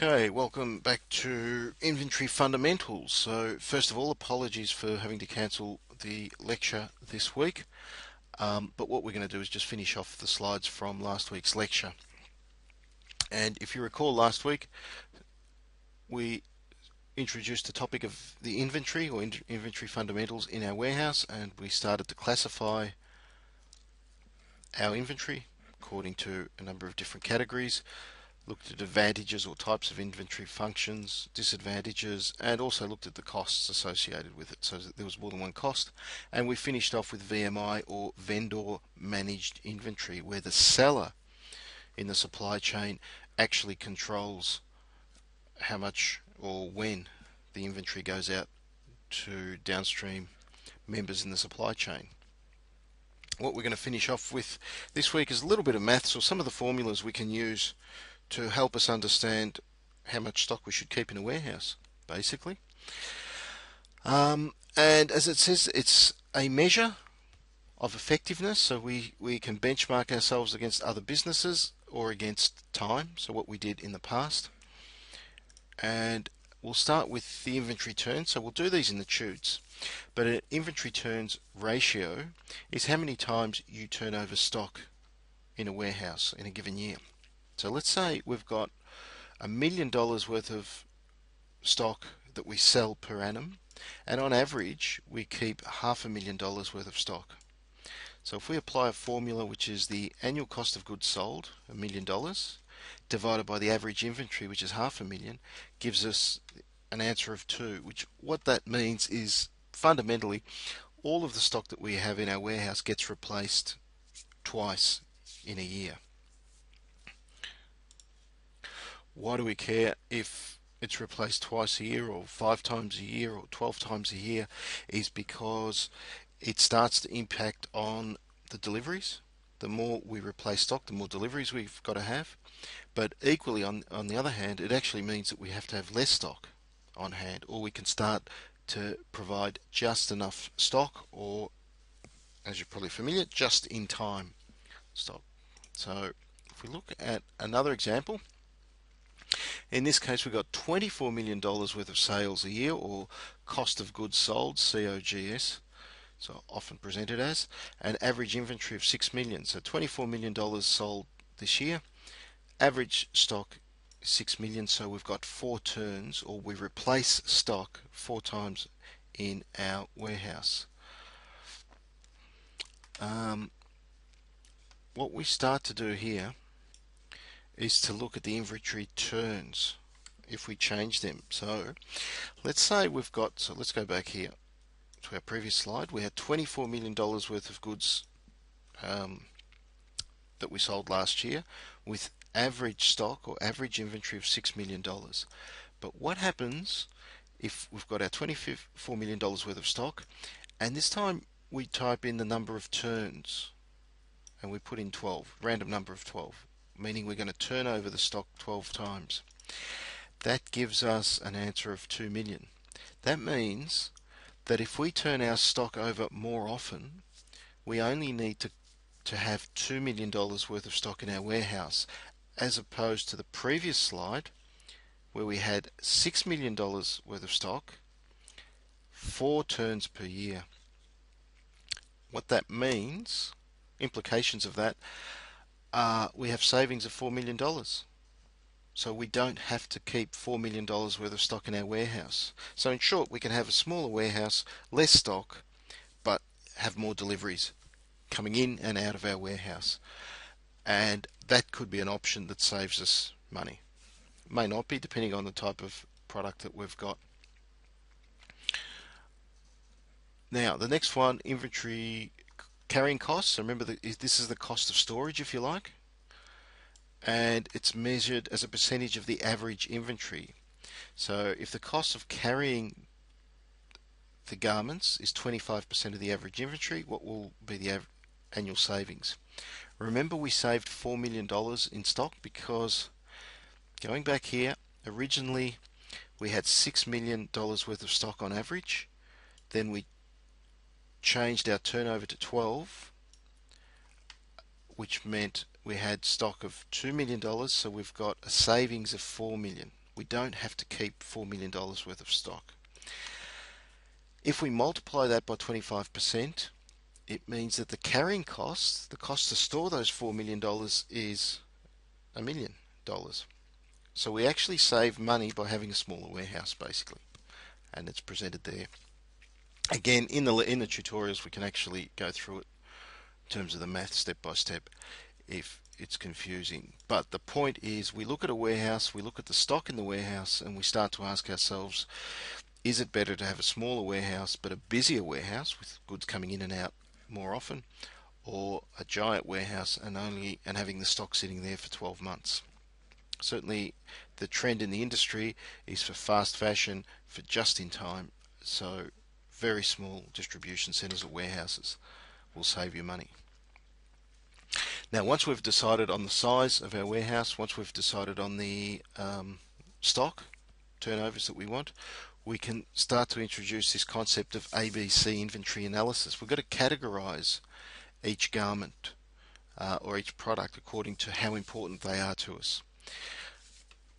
Okay, welcome back to Inventory Fundamentals. So first of all, apologies for having to cancel the lecture this week, but what we're going to do is just finish off the slides from last week's lecture. And if you recall, last week we introduced the topic of the inventory or inventory fundamentals in our warehouse, and we started to classify our inventory according to a number of different categories. Looked at advantages or types of inventory functions, disadvantages, and also looked at the costs associated with it. So there was more than one cost. And we finished off with VMI, or vendor managed inventory, where the seller in the supply chain actually controls how much or when the inventory goes out to downstream members in the supply chain. What we're going to finish off with this week is a little bit of maths, or some of the formulas we can use to help us understand how much stock we should keep in a warehouse, basically. And as it says, it's a measure of effectiveness, so we can benchmark ourselves against other businesses or against time, so what we did in the past. And we'll start with the inventory turns, so we'll do these in the tubes. But an inventory turns ratio is how many times you turn over stock in a warehouse in a given year. So let's say we've got $1 million worth of stock that we sell per annum, and on average we keep $500,000 worth of stock. So if we apply a formula, which is the annual cost of goods sold, $1 million, divided by the average inventory, which is $500,000, gives us an answer of 2, which what that means is fundamentally all of the stock that we have in our warehouse gets replaced twice in a year. Why do we care if it's replaced twice a year or 5 times a year or 12 times a year? Is because it starts to impact on the deliveries. The more we replace stock, the more deliveries we've got to have. But equally, on the other hand, it actually means that we have to have less stock on hand, or we can start to provide just enough stock, or, as you're probably familiar, just in time stock. So if we look at another example, in this case we've got $24 million worth of sales a year, or cost of goods sold, COGS, so often presented as, an average inventory of $6 million. So $24 million sold this year, average stock $6 million, so we've got 4 turns, or we replace stock 4 times in our warehouse. What we start to do here is to look at the inventory turns if we change them. So let's say we've got, so let's go back here to our previous slide. We had $24 million worth of goods that we sold last year, with average stock or average inventory of $6 million. But what happens if we've got our $24 million worth of stock, and this time we type in the number of turns and we put in 12, random number of 12, meaning we're going to turn over the stock 12 times. That gives us an answer of 2 million. That means that if we turn our stock over more often, we only need to have $2 million worth of stock in our warehouse, as opposed to the previous slide where we had $6 million worth of stock, 4 turns per year. What that means, implications of that, we have savings of $4 million. So we don't have to keep $4 million worth of stock in our warehouse. So in short, we can have a smaller warehouse, less stock, but have more deliveries coming in and out of our warehouse. And that could be an option that saves us money. May not be, depending on the type of product that we've got. Now, the next one, inventory carrying costs. So remember that this is the cost of storage, if you like, and it's measured as a percentage of the average inventory. So if the cost of carrying the garments is 25% of the average inventory, what will be the annual savings? Remember, we saved $4 million in stock because, going back here, originally we had $6 million worth of stock on average. Then we changed our turnover to 12, which meant we had stock of $2 million, so we've got a savings of $4 million. We don't have to keep $4 million worth of stock. If we multiply that by 25%, it means that the carrying cost, the cost to store those $4 million is $1 million. So we actually save money by having a smaller warehouse, basically, and it's presented there. Again, in the tutorials, we can actually go through it in terms of the math step by step if it's confusing. But the point is, we look at a warehouse, we look at the stock in the warehouse, and we start to ask ourselves, is it better to have a smaller warehouse but a busier warehouse with goods coming in and out more often, or a giant warehouse and having the stock sitting there for 12 months? Certainly the trend in the industry is for fast fashion, for just in time, so very small distribution centers or warehouses will save you money. Now, once we've decided on the size of our warehouse, once we've decided on the stock turnovers that we want, we can start to introduce this concept of ABC inventory analysis. We've got to categorize each garment or each product according to how important they are to us.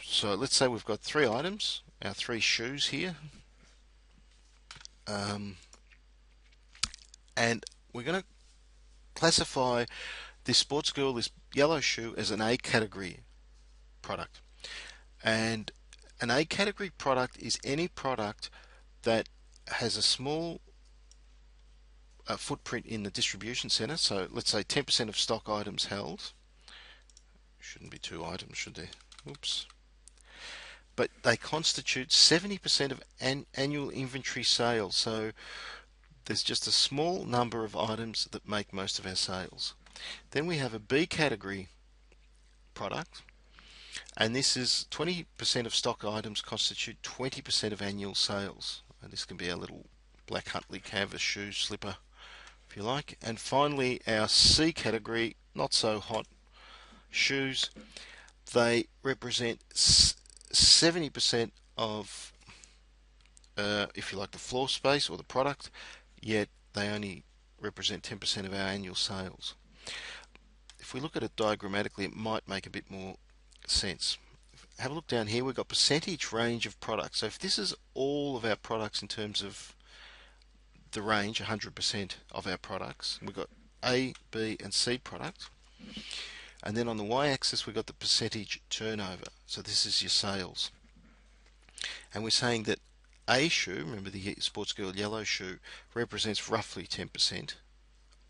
So let's say we've got 3 items, our 3 shoes here, and we're going to classify this sports girl, this yellow shoe, as an A category product. And an A category product is any product that has a small footprint in the distribution center. So let's say 10% of stock items held. Shouldn't be 2 items, should there? Oops. But they constitute 70% of annual inventory sales. So there's just a small number of items that make most of our sales. Then we have a B category product, and this is 20% of stock items constitute 20% of annual sales. And this can be our little black Huntley canvas shoe slipper, if you like. And finally, our C category, not so hot shoes. They represent 70% of, if you like, the floor space or the product, yet they only represent 10% of our annual sales. If we look at it diagrammatically, it might make a bit more sense. Have a look down here. We've got percentage range of products. So if this is all of our products in terms of the range, 100% of our products, we've got A, B, and C product. And then on the y-axis, we've got the percentage turnover. So this is your sales. And we're saying that A shoe, remember the sports girl yellow shoe, represents roughly 10%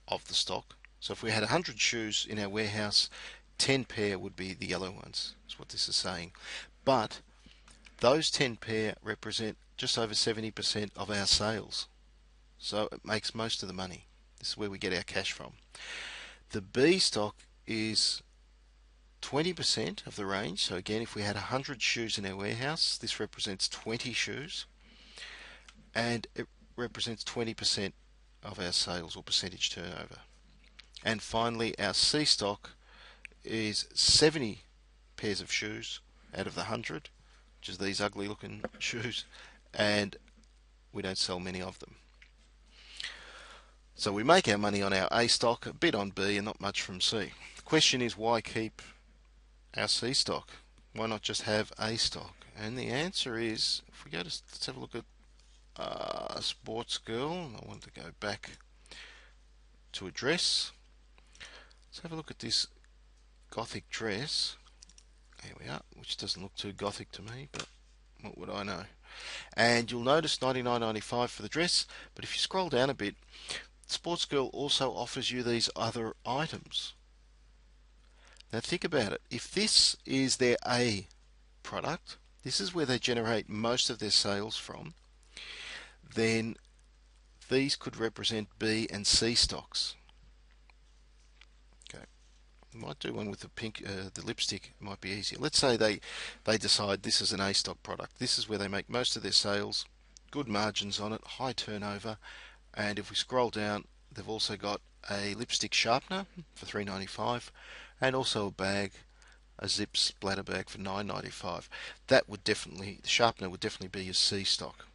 of the stock. So if we had 100 shoes in our warehouse, 10 pair would be the yellow ones, is what this is saying. But those 10 pair represent just over 70% of our sales. So it makes most of the money. This is where we get our cash from. The B stock is 20% of the range. So again, if we had 100 shoes in our warehouse, this represents 20 shoes. And it represents 20% of our sales or percentage turnover. And finally, our C stock is 70 pairs of shoes out of the 100, which is these ugly looking shoes, and we don't sell many of them. So we make our money on our A stock, a bit on B, and not much from C. The question is, why keep our C stock? Why not just have A stock? And the answer is, if we go to, let's have a look at sports girl. I want to go back to a dress. Let's have a look at this gothic dress. Here we are, which doesn't look too gothic to me, but what would I know? And you'll notice $99.95 for the dress, but if you scroll down a bit, Sports Girl also offers you these other items. Now think about it. If this is their A product, this is where they generate most of their sales from, then these could represent B and C stocks. Okay, we might do one with the pink, the lipstick. It might be easier. Let's say they decide this is an A stock product. This is where they make most of their sales, good margins on it, high turnover, and if we scroll down, they've also got a lipstick sharpener for $3.95, and also a bag, a zip splatter bag for $9.95. That would definitely, the sharpener would definitely be your C stock.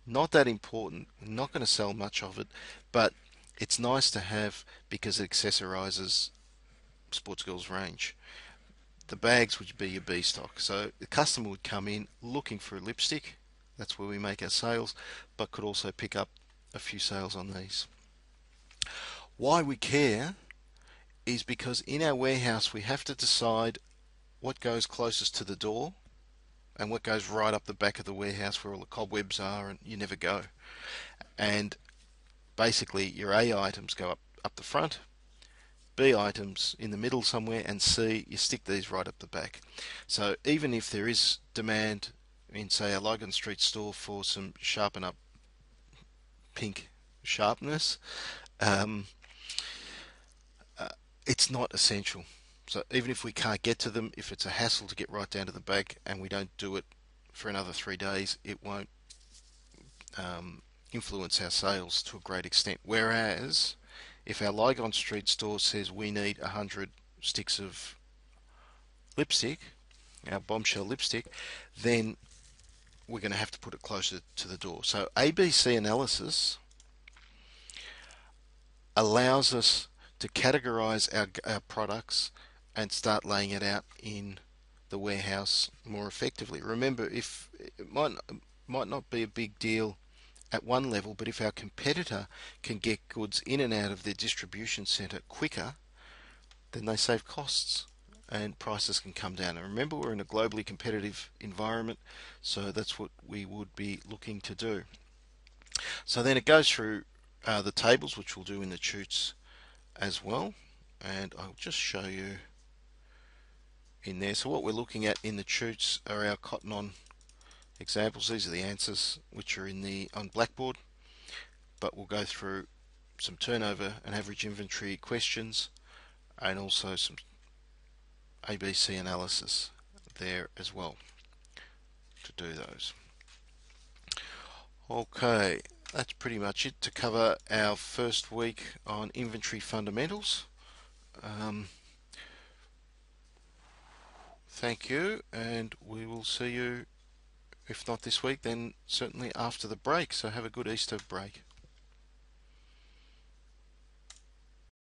Not that important. We're not going to sell much of it, but it's nice to have because it accessorizes Sports Girl's range. the bags would be your B stock. So the customer would come in looking for a lipstick. That's where we make our sales, but could also pick up a few sales on these. Why we care is because in our warehouse we have to decide what goes closest to the door and what goes right up the back of the warehouse where all the cobwebs are and you never go. And basically your A items go up the front, B items in the middle somewhere, and C, you stick these right up the back. So even if there is demand in, say, a Logan Street store for some sharpen up pink sharpness, um, it's not essential. So even if we can't get to them, if it's a hassle to get right down to the back and we don't do it for another 3 days, it won't influence our sales to a great extent. Whereas if our Lygon Street store says we need 100 sticks of lipstick, our bombshell lipstick, then we're going to have to put it closer to the door. So ABC analysis allows us to categorize our products and start laying it out in the warehouse more effectively. Remember, if it might not be a big deal at one level, but if our competitor can get goods in and out of their distribution center quicker, then they save costs and prices can come down. And remember, we're in a globally competitive environment, so that's what we would be looking to do. So then it goes through the tables, which we'll do in the chutes as well, and I'll just show you in there. So what we're looking at in the chutes are our cotton on examples. These are the answers which are on Blackboard, but we'll go through some turnover and average inventory questions and also some ABC analysis there as well to do those. Okay, that's pretty much it to cover our first week on inventory fundamentals. Thank you, and we will see you, if not this week, then certainly after the break. So have a good Easter break.